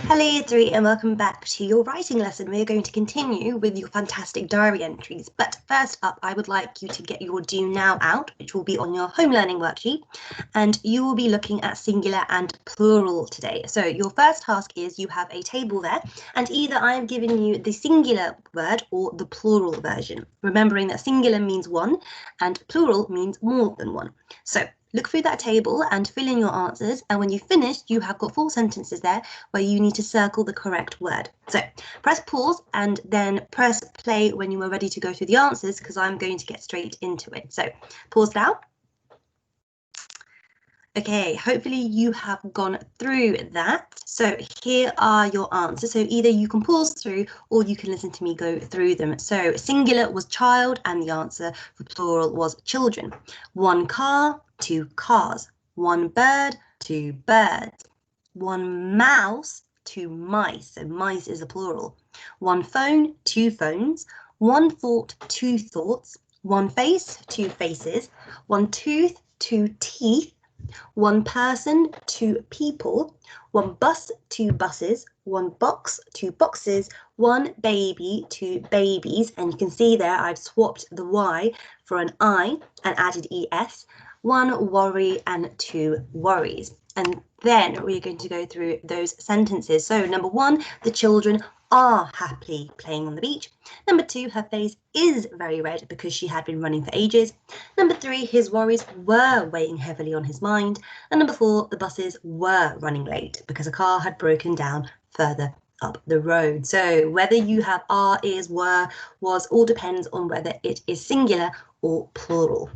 Hello, three, and welcome back to your writing lesson. We are going to continue with your fantastic diary entries. But first up, I would like you to get your do now out, which will be on your home learning worksheet. And you will be looking at singular and plural today. So your first task is you have a table there, and either I'm giving you the singular word or the plural version, remembering that singular means one and plural means more than one. So look through that table and fill in your answers, and when you've finished, you have got 4 sentences there where you need to circle the correct word. So press pause and then press play when you are ready to go through the answers, because I'm going to get straight into it. So pause now. Okay, hopefully you have gone through that. So here are your answers. So either you can pause through or you can listen to me go through them. So singular was child and the answer for plural was children. 1 car, 2 cars. 1 bird, 2 birds. 1 mouse, 2 mice. So mice is a plural. 1 phone, 2 phones. 1 thought, 2 thoughts. 1 face, 2 faces. 1 tooth, 2 teeth. 1 person, 2 people. 1 bus, 2 buses. 1 box, 2 boxes. 1 baby, 2 babies. And you can see there I've swapped the Y for an I and added ES. 1 worry and 2 worries. And then we're going to go through those sentences. So number 1, the children are happily playing on the beach. Number 2, her face is very red because she had been running for ages. Number 3, his worries were weighing heavily on his mind. And number 4, the buses were running late because a car had broken down further up the road. So whether you have are, is, were, was, all depends on whether it is singular or plural.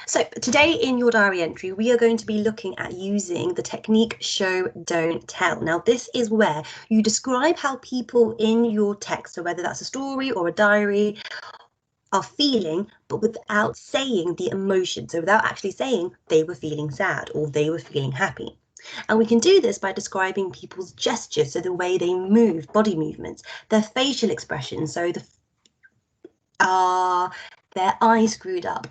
So today in your diary entry, we are going to be looking at using the technique show, don't tell. Now, this is where you describe how people in your text, so whether that's a story or a diary, are feeling, but without saying the emotion. So without actually saying they were feeling sad or they were feeling happy. And we can do this by describing people's gestures, so the way they move, body movements, their facial expressions, so their eyes screwed up,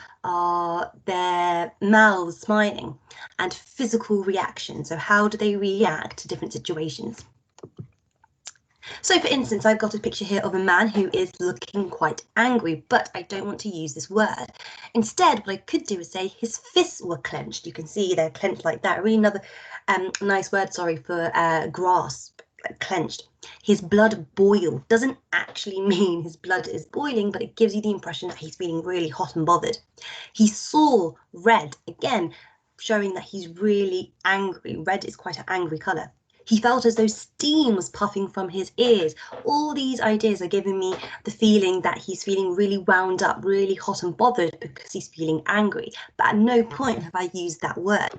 their mouths smiling, and physical reaction. So how do they react to different situations? So for instance, I've got a picture here of a man who is looking quite angry, but I don't want to use this word. Instead, what I could do is say his fists were clenched. You can see they're clenched like that. Really another nice word, sorry, for grasp, like clenched. His blood boiled doesn't actually mean his blood is boiling, but it gives you the impression that he's feeling really hot and bothered. He saw red, again, showing that he's really angry. Red is quite an angry colour. He felt as though steam was puffing from his ears. All these ideas are giving me the feeling that he's feeling really wound up, really hot and bothered because he's feeling angry. But at no point have I used that word.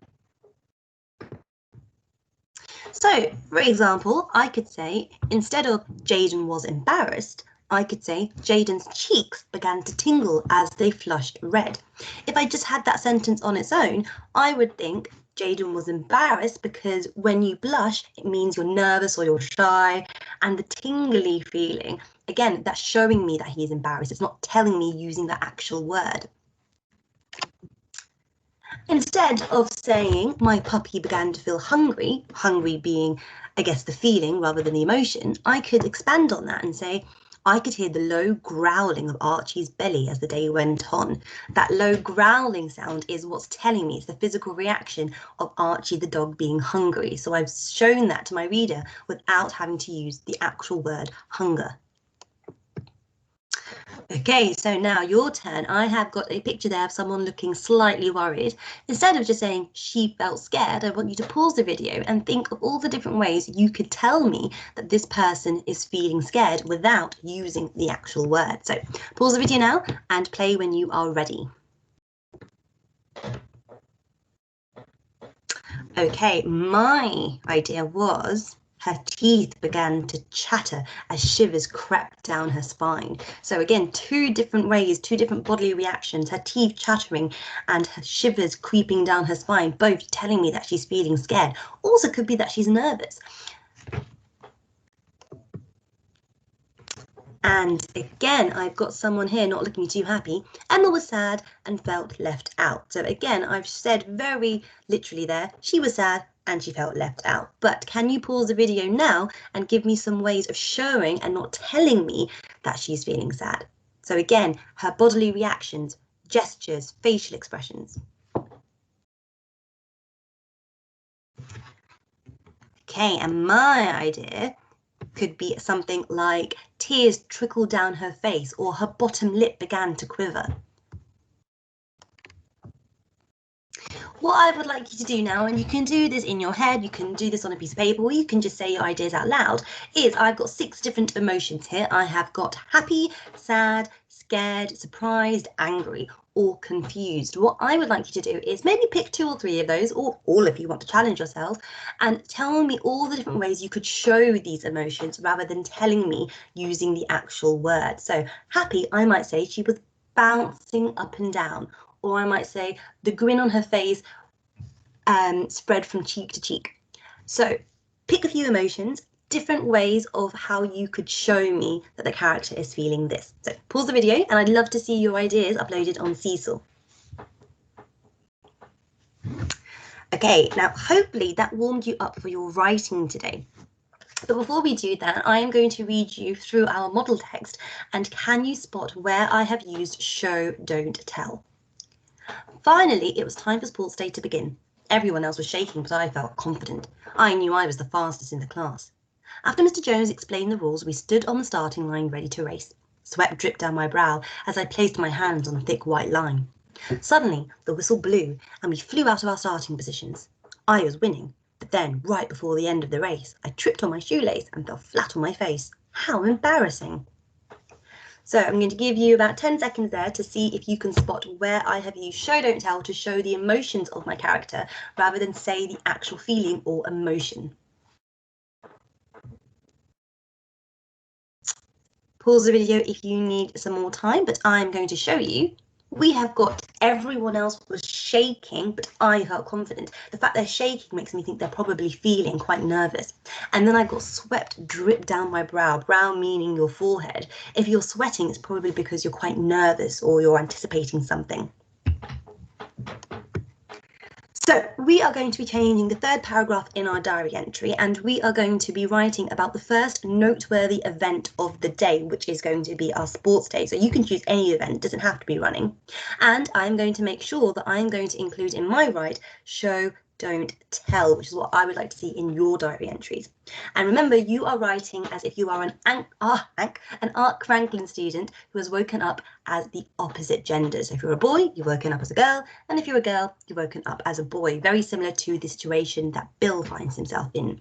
So, for example, I could say, instead of Jaden was embarrassed, I could say Jaden's cheeks began to tingle as they flushed red. If I just had that sentence on its own, I would think Jaden was embarrassed because when you blush, it means you're nervous or you're shy, and the tingly feeling, again, that's showing me that he's embarrassed. It's not telling me using the actual word. Instead of saying my puppy began to feel hungry, hungry being, I guess, the feeling rather than the emotion, I could expand on that and say, I could hear the low growling of Archie's belly as the day went on. That low growling sound is what's telling me it's the physical reaction of Archie the dog being hungry. So I've shown that to my reader without having to use the actual word hunger. Okay, so now your turn. I have got a picture there of someone looking slightly worried. Instead of just saying she felt scared, I want you to pause the video and think of all the different ways you could tell me that this person is feeling scared without using the actual word. So pause the video now and play when you are ready. Okay, my idea was her teeth began to chatter as shivers crept down her spine. So again, 2 different ways, 2 different bodily reactions, her teeth chattering and her shivers creeping down her spine, both telling me that she's feeling scared. Also could be that she's nervous. And again, I've got someone here not looking too happy. Emma was sad and felt left out. So again, I've said very literally there, she was sad and she felt left out. But can you pause the video now and give me some ways of showing and not telling me that she's feeling sad? So again, her bodily reactions, gestures, facial expressions. Okay, and my idea could be something like tears trickled down her face or her bottom lip began to quiver. What I would like you to do now, and you can do this in your head, you can do this on a piece of paper, or you can just say your ideas out loud, is I've got 6 different emotions here. I have got happy, sad, scared, surprised, angry, or confused. What I would like you to do is maybe pick 2 or 3 of those, or all if you want to challenge yourself, and tell me all the different ways you could show these emotions rather than telling me using the actual word. So happy, I might say she was bouncing up and down, or I might say the grin on her face spread from cheek to cheek. So pick a few emotions, different ways of how you could show me that the character is feeling this. So pause the video and I'd love to see your ideas uploaded on Seesaw. Okay, now hopefully that warmed you up for your writing today. But before we do that, I am going to read you through our model text, and can you spot where I have used show, don't tell? Finally, it was time for sports day to begin. Everyone else was shaking, but I felt confident. I knew I was the fastest in the class. After Mr. Jones explained the rules, we stood on the starting line ready to race. Sweat dripped down my brow as I placed my hands on the thick white line. Suddenly, the whistle blew and we flew out of our starting positions. I was winning, but then, right before the end of the race, I tripped on my shoelace and fell flat on my face. How embarrassing! So I'm going to give you about 10 seconds there to see if you can spot where I have used show, don't tell to show the emotions of my character rather than say the actual feeling or emotion. Pause the video if you need some more time, but I'm going to show you. We have got everyone else was shaking, but I felt confident. The fact they're shaking makes me think they're probably feeling quite nervous. And then I got sweat drip down my brow, brow meaning your forehead. If you're sweating, it's probably because you're quite nervous or you're anticipating something. So we are going to be changing the 3rd paragraph in our diary entry, and we are going to be writing about the first noteworthy event of the day, which is going to be our sports day. So you can choose any event, it doesn't have to be running. And I'm going to make sure that I'm going to include in my write show, don't tell, which is what I would like to see in your diary entries. And remember, you are writing as if you are an Art Franklin student who has woken up as the opposite gender. So if you're a boy, you've woken up as a girl, and if you're a girl, you've woken up as a boy. Very similar to the situation that Bill finds himself in.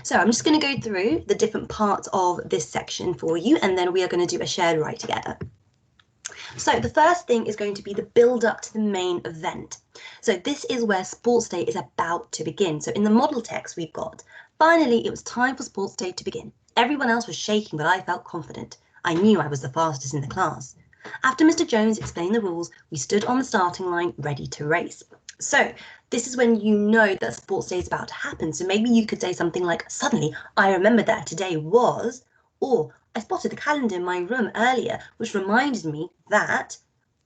So I'm just going to go through the different parts of this section for you, and then we are going to do a shared write together. So the first thing is going to be the build up to the main event. So this is where sports day is about to begin. So in the model text we've got, finally it was time for sports day to begin. Everyone else was shaking, but I felt confident. I knew I was the fastest in the class. After Mr. Jones explained the rules, we stood on the starting line ready to race. So this is when you know that sports day is about to happen. So maybe you could say something like, suddenly I remembered that today was, or I spotted the calendar in my room earlier, which reminded me that,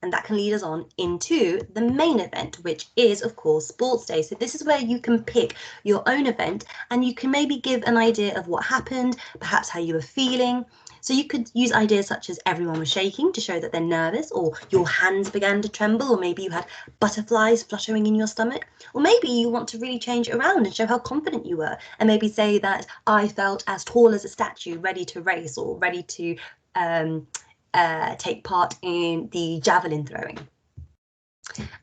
and that can lead us on into the main event, which is, of course, sports day. So this is where you can pick your own event and you can maybe give an idea of what happened, perhaps how you were feeling. So you could use ideas such as everyone was shaking to show that they're nervous, or your hands began to tremble, or maybe you had butterflies fluttering in your stomach, or maybe you want to really change it around and show how confident you were, and maybe say that I felt as tall as a statue, ready to race, or ready to take part in the javelin throwing.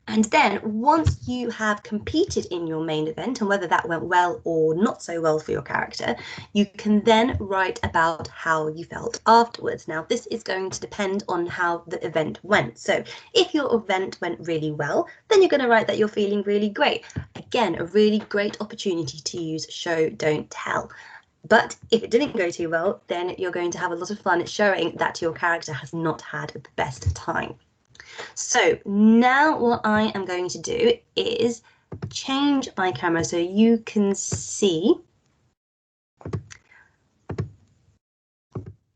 And then once you have competed in your main event, and whether that went well or not so well for your character, you can then write about how you felt afterwards. Now, this is going to depend on how the event went. So if your event went really well, then you're going to write that you're feeling really great. Again, a really great opportunity to use show, don't tell. But if it didn't go too well, then you're going to have a lot of fun showing that your character has not had the best time. So now what I am going to do is change my camera so you can see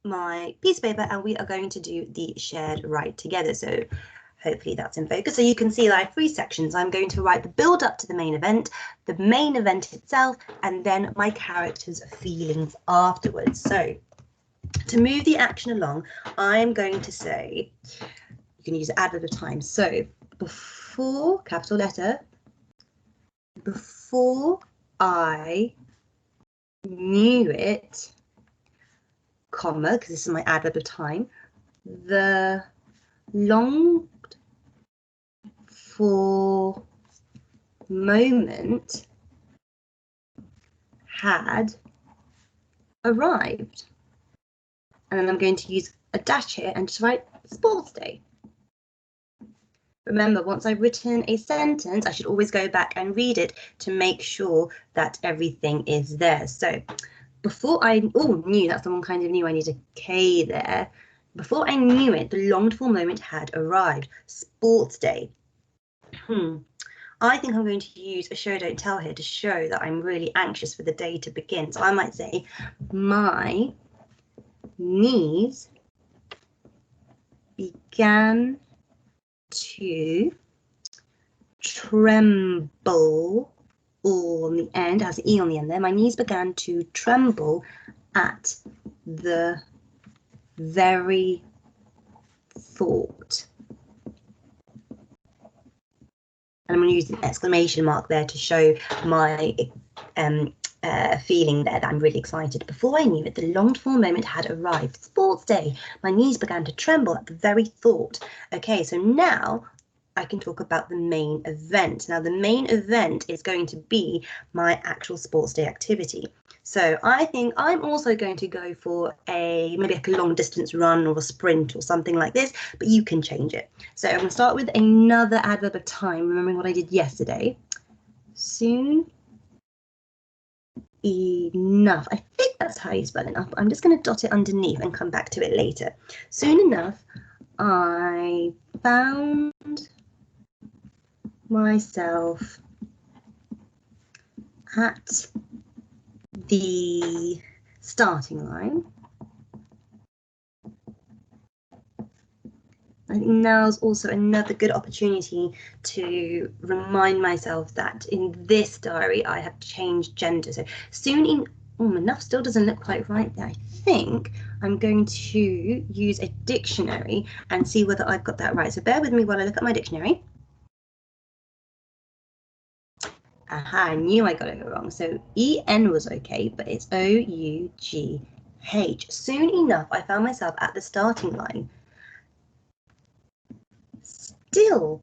my piece of paper and we are going to do the shared write together. So hopefully that's in focus. So you can see that I have 3 sections. I'm going to write the build up to the main event itself, and then my character's feelings afterwards. So to move the action along, I'm going to say, you can use adverb of time. So before, capital letter, before I knew it, comma, because this is my adverb of time, the longed for moment had arrived. And then I'm going to use a dash here and just write sports day. Remember, once I've written a sentence, I should always go back and read it to make sure that everything is there. So before I knew, that's the one kind of knew, I need a K there. Before I knew it, the longed for moment had arrived. Sports day. I think I'm going to use a show don't tell here to show that I'm really anxious for the day to begin. So I might say, my knees began to tremble, or on the end, has an E on the end there. My knees began to tremble at the very thought. And I'm going to use an exclamation mark there to show my feeling there that I'm really excited. Before I knew it, the longed for moment had arrived. Sports day. My knees began to tremble at the very thought. Okay, so now I can talk about the main event. Now, the main event is going to be my actual sports day activity. So I think I'm also going to go for maybe like a long distance run or a sprint or something like this, but you can change it. So I'm going to start with another adverb of time, remembering what I did yesterday. Soon enough. I think that's how you spell enough. I'm just going to dot it underneath and come back to it later. Soon enough, I found myself at the starting line. I think now's also another good opportunity to remind myself that in this diary I have changed gender. So soon enough still doesn't look quite right there. I think I'm going to use a dictionary and see whether I've got that right. So bear with me while I look at my dictionary. Aha, I knew I got it wrong. So EN was okay, but it's OUGH. Soon enough, I found myself at the starting line. Still,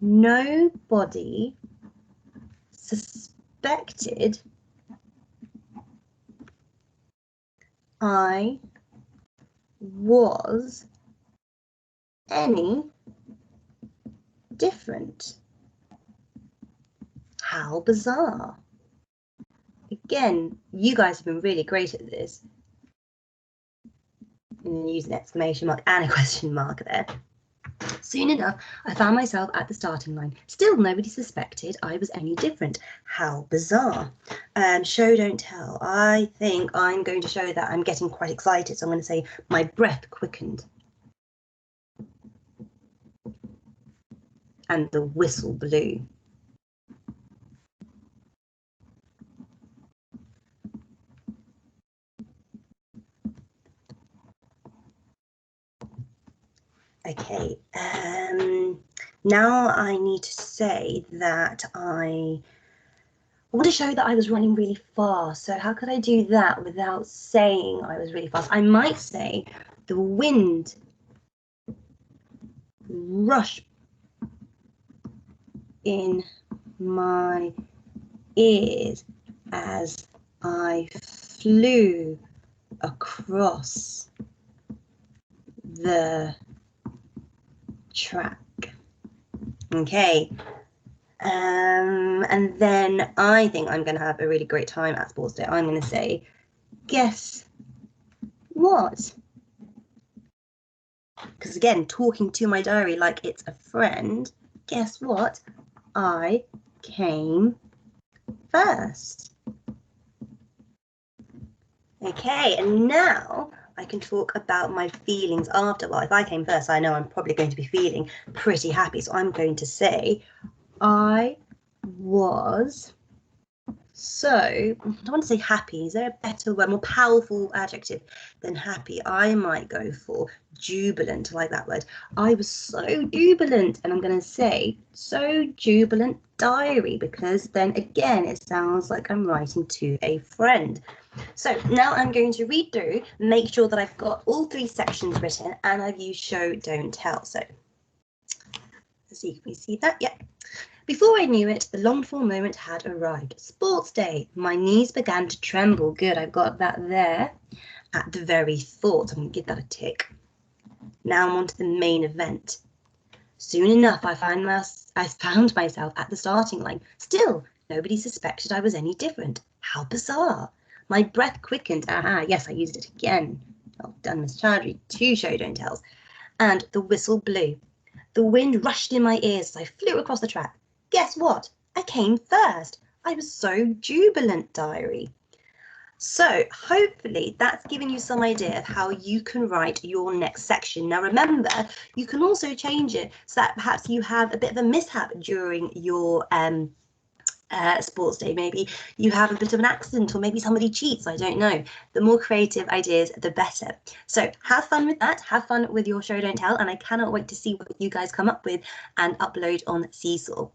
nobody suspected I was any different. How bizarre. Again, you guys have been really great at this. And use an exclamation mark and a question mark there. Soon enough, I found myself at the starting line. Still, nobody suspected I was any different. How bizarre. Show, don't tell. I think I'm going to show that I'm getting quite excited. So I'm going to say my breath quickened. And the whistle blew. Okay, now I need to say that I want to show that I was running really fast. So how could I do that without saying I was really fast? I might say the wind rushed in my ears as I flew across the track. Okay. And then I think I'm going to have a really great time at sports day. I'm going to say, guess what? Because again, talking to my diary like it's a friend, guess what? I came first. Okay, and now I can talk about my feelings after. Well, if I came first, I know I'm probably going to be feeling pretty happy. So I'm going to say, I was so, I don't want to say happy. Is there a better word, more powerful adjective than happy? I might go for jubilant, like that word. I was so jubilant, and I'm going to say so jubilant diary, because then again, it sounds like I'm writing to a friend. So now I'm going to read through, make sure that I've got all 3 sections written, and I've used show, don't tell. So let's see if we see that. Yep. Before I knew it, the longed-for moment had arrived. Sports day. My knees began to tremble. Good, I've got that there. At the very thought. I'm going to give that a tick. Now I'm on to the main event. Soon enough, I found myself at the starting line. Still, nobody suspected I was any different. How bizarre. My breath quickened. Aha, yes, I used it again. Well done, Miss Chowdhury. 2 show don't tells. And the whistle blew. The wind rushed in my ears as I flew across the track. Guess what? I came first. I was so jubilant, diary. So hopefully that's given you some idea of how you can write your next section. Now remember, you can also change it so that perhaps you have a bit of a mishap during your sports day. Maybe you have a bit of an accident, or maybe somebody cheats. I don't know. The more creative ideas, the better. So have fun with that. Have fun with your show, don't tell. And I cannot wait to see what you guys come up with and upload on Seesaw.